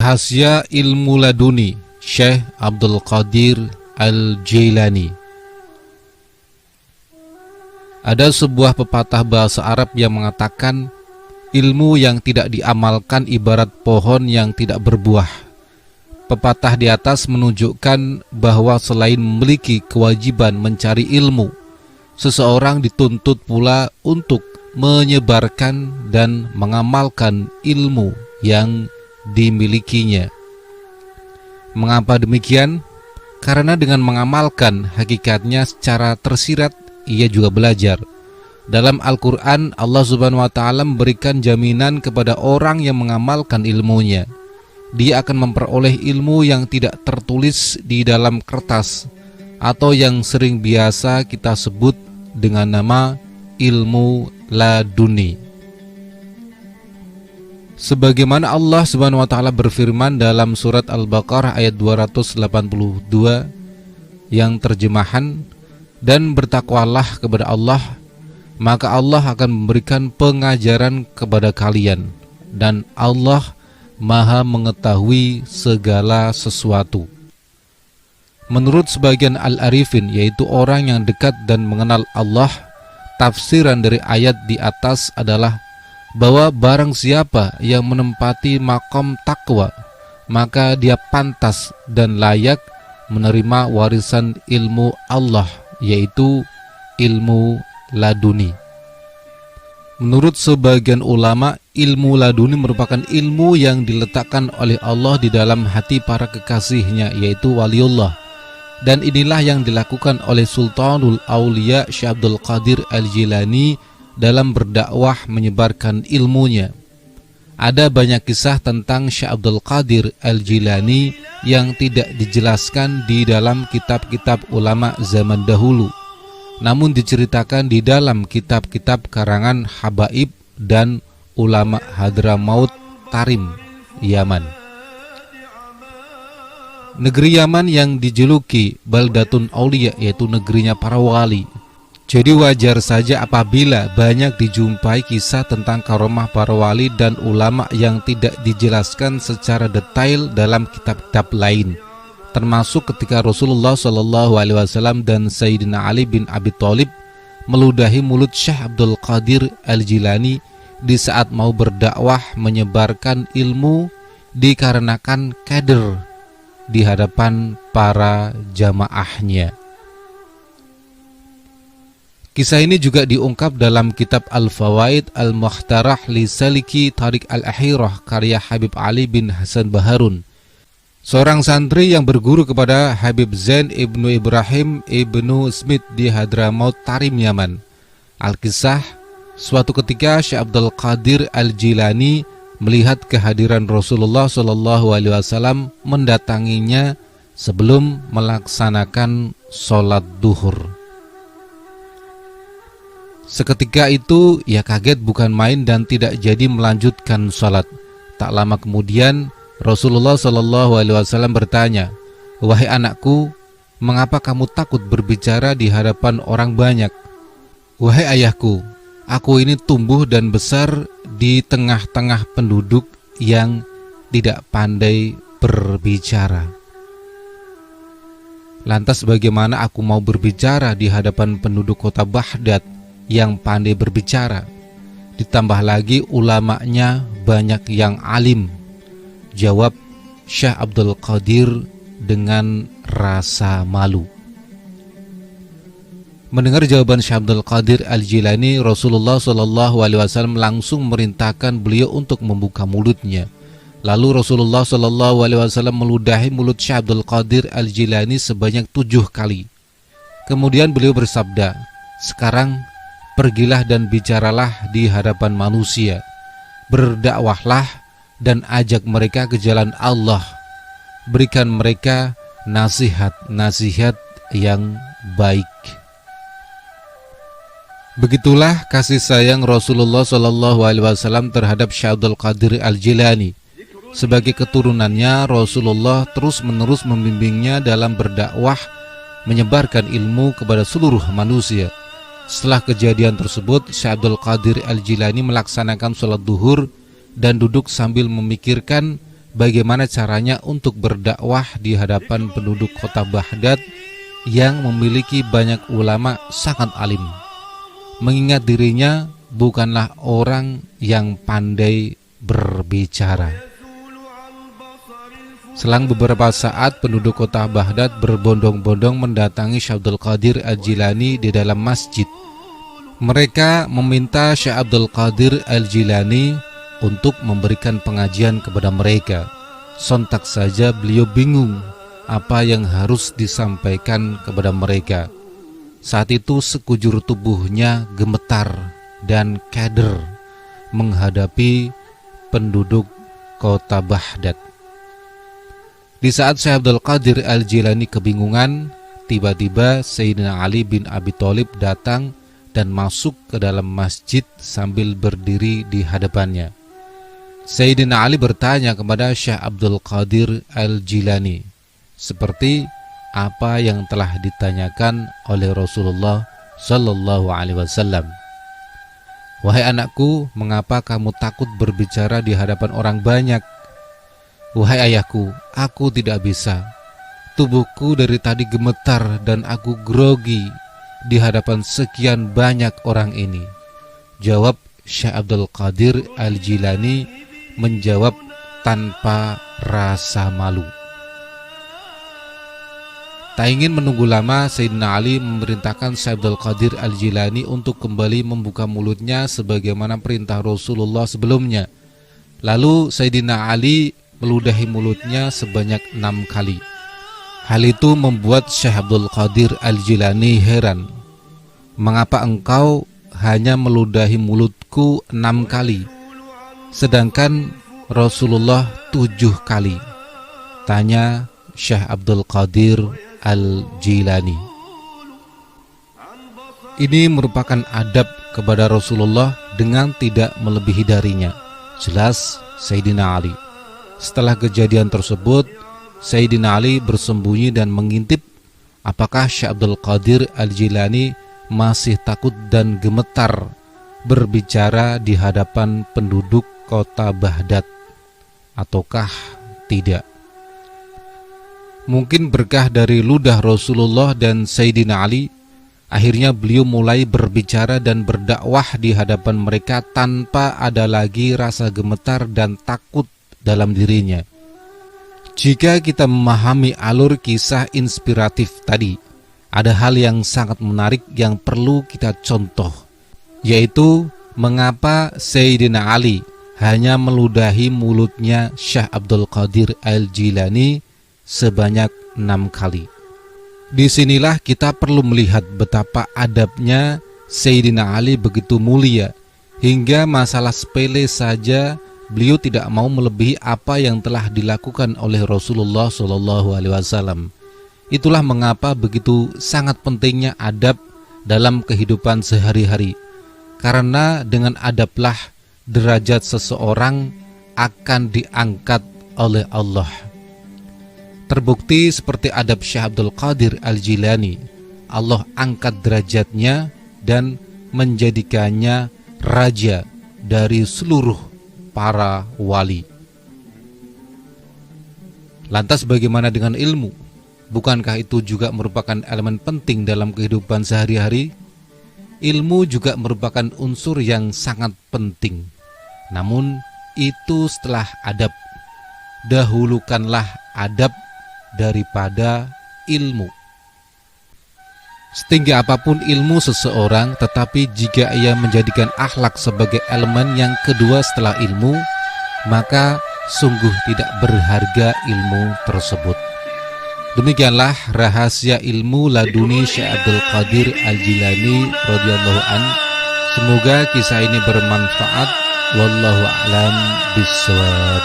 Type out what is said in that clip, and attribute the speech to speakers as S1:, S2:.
S1: Rahasia ilmu laduni Syekh Abdul Qadir Al-Jailani. Ada sebuah pepatah bahasa Arab yang mengatakan, ilmu yang tidak diamalkan ibarat pohon yang tidak berbuah. Pepatah di atas menunjukkan bahwa selain memiliki kewajiban mencari ilmu, seseorang dituntut pula untuk menyebarkan dan mengamalkan ilmu yang dimilikinya. Mengapa demikian? Karena dengan mengamalkan hakikatnya secara tersirat, ia juga belajar. Dalam Al-Quran, Allah Subhanahu wa Ta'ala memberikan jaminan kepada orang yang mengamalkan ilmunya. Dia akan memperoleh ilmu yang tidak tertulis di dalam kertas, atau yang sering biasa kita sebut dengan nama ilmu laduni. Sebagaimana Allah Subhanahu wa Ta'ala berfirman dalam surat Al-Baqarah ayat 282 yang terjemahan, dan bertakwalah kepada Allah, maka Allah akan memberikan pengajaran kepada kalian, dan Allah Maha mengetahui segala sesuatu. Menurut sebagian al-arifin, yaitu orang yang dekat dan mengenal Allah, tafsiran dari ayat di atas adalah bahwa barang siapa yang menempati makom takwa, maka dia pantas dan layak menerima warisan ilmu Allah, yaitu ilmu laduni. Menurut sebagian ulama, ilmu laduni merupakan ilmu yang diletakkan oleh Allah di dalam hati para kekasihnya, yaitu waliullah. Dan inilah yang dilakukan oleh Sultanul Aulia Syekh Abdul Qadir Al-Jailani dalam berdakwah menyebarkan ilmunya. Ada banyak kisah tentang Syekh Abdul Qadir Al-Jailani yang tidak dijelaskan di dalam kitab-kitab ulama zaman dahulu, namun diceritakan di dalam kitab-kitab karangan habaib dan ulama Hadramaut Tarim, Yaman. Negeri Yaman yang dijuluki Baldatun Aulia, yaitu negerinya para wali. Jadi wajar saja apabila banyak dijumpai kisah tentang karomah para wali dan ulama yang tidak dijelaskan secara detail dalam kitab-kitab lain, termasuk ketika Rasulullah SAW dan Sayyidina Ali bin Abi Thalib meludahi mulut Syekh Abdul Qadir Al-Jailani di saat mau berdakwah menyebarkan ilmu dikarenakan kader di hadapan para jamaahnya. Kisah ini juga diungkap dalam kitab Al-Fawaid Al-Mukhtarah li Saliki Tariq Al-Ahirah karya Habib Ali bin Hasan Baharun, seorang santri yang berguru kepada Habib Zain Ibnu Ibrahim Ibnu Smith di Hadramaut Tarim, Yaman. Al-Kisah, suatu ketika Syekh Abdul Qadir Al-Jailani melihat kehadiran Rasulullah SAW mendatanginya sebelum melaksanakan sholat duhur. Seketika itu ia kaget bukan main dan tidak jadi melanjutkan sholat. Tak lama kemudian Rasulullah SAW bertanya, "Wahai anakku, mengapa kamu takut berbicara di hadapan orang banyak?" "Wahai ayahku, aku ini tumbuh dan besar di tengah-tengah penduduk yang tidak pandai berbicara. Lantas bagaimana aku mau berbicara di hadapan penduduk kota Baghdad yang pandai berbicara? Ditambah lagi ulamanya banyak yang alim," jawab Syekh Abdul Qadir dengan rasa malu. Mendengar jawaban Syekh Abdul Qadir Al-Jailani, Rasulullah SAW langsung memerintahkan beliau untuk membuka mulutnya. Lalu Rasulullah SAW meludahi mulut Syekh Abdul Qadir Al-Jailani sebanyak 7 kali. Kemudian beliau bersabda, "Sekarang pergilah dan bicaralah di hadapan manusia. Berdakwahlah dan ajak mereka ke jalan Allah. Berikan mereka nasihat-nasihat yang baik." Begitulah kasih sayang Rasulullah SAW terhadap Syekh Abdul Qadir Al-Jailani. Sebagai keturunannya, Rasulullah terus-menerus membimbingnya dalam berdakwah, menyebarkan ilmu kepada seluruh manusia. Setelah kejadian tersebut, Syekh Abdul Qadir Al-Jailani melaksanakan sholat duhur dan duduk sambil memikirkan bagaimana caranya untuk berdakwah di hadapan penduduk kota Baghdad yang memiliki banyak ulama sangat alim. Mengingat dirinya bukanlah orang yang pandai berbicara. Selang beberapa saat, penduduk kota Baghdad berbondong-bondong mendatangi Syekh Abdul Qadir Al-Jilani di dalam masjid. Mereka meminta Syekh Abdul Qadir Al-Jilani untuk memberikan pengajian kepada mereka. Sontak saja beliau bingung apa yang harus disampaikan kepada mereka. Saat itu sekujur tubuhnya gemetar dan keder menghadapi penduduk kota Baghdad. Di saat Syekh Abdul Qadir Al-Jilani kebingungan, tiba-tiba Sayyidina Ali bin Abi Thalib datang dan masuk ke dalam masjid sambil berdiri di hadapannya. Sayyidina Ali bertanya kepada Syekh Abdul Qadir Al-Jilani seperti apa yang telah ditanyakan oleh Rasulullah Sallallahu Alaihi Wasallam. Wahai anakku, mengapa kamu takut berbicara di hadapan orang banyak? Wahai ayahku, aku tidak bisa. Tubuhku dari tadi gemetar dan aku grogi di hadapan sekian banyak orang ini. Jawab Syekh Abdul Qadir Al-Jilani menjawab tanpa rasa malu. Tak ingin menunggu lama, Sayyidina Ali memerintahkan Syekh Abdul Qadir Al-Jilani untuk kembali membuka mulutnya sebagaimana perintah Rasulullah sebelumnya. Lalu Sayyidina Ali meludahi mulutnya sebanyak 6 kali. Hal itu membuat Syekh Abdul Qadir Al-Jilani heran. Mengapa engkau hanya meludahi mulutku 6 kali, sedangkan Rasulullah 7 kali? Tanya Syekh Abdul Qadir Al-Jilani. Ini merupakan adab kepada Rasulullah dengan tidak melebihi darinya, jelas Sayyidina Ali. Setelah kejadian tersebut, Sayyidina Ali bersembunyi dan mengintip apakah Syekh Abdul Qadir Al-Jilani masih takut dan gemetar berbicara di hadapan penduduk kota Baghdad ataukah tidak. Mungkin berkah dari ludah Rasulullah dan Sayyidina Ali, akhirnya beliau mulai berbicara dan berdakwah di hadapan mereka tanpa ada lagi rasa gemetar dan takut dalam dirinya. Jika kita memahami alur kisah inspiratif tadi, ada hal yang sangat menarik yang perlu kita contoh, yaitu mengapa Sayyidina Ali hanya meludahi mulutnya Syekh Abdul Qadir Al-Jilani sebanyak 6 kali. Disinilah kita perlu melihat betapa adabnya Sayyidina Ali begitu mulia, hingga masalah sepele saja beliau tidak mau melebihi apa yang telah dilakukan oleh Rasulullah SAW. Itulah mengapa begitu sangat pentingnya adab dalam kehidupan sehari-hari. Karena dengan adablah derajat seseorang akan diangkat oleh Allah. Terbukti seperti adab Syekh Abdul Qadir Al-Jilani, Allah angkat derajatnya dan menjadikannya raja dari seluruh para wali. Lantas bagaimana dengan ilmu? Bukankah itu juga merupakan elemen penting dalam kehidupan sehari-hari? Ilmu juga merupakan unsur yang sangat penting. Namun itu setelah adab. Dahulukanlah adab daripada ilmu. Setinggi apapun ilmu seseorang, tetapi jika ia menjadikan akhlak sebagai elemen yang kedua setelah ilmu, maka sungguh tidak berharga ilmu tersebut. Demikianlah rahasia ilmu laduni Syekh Abdul Qadir Al-Jilani radhiyallahu an. Semoga kisah ini bermanfaat. Wallahu a'lam bishawab.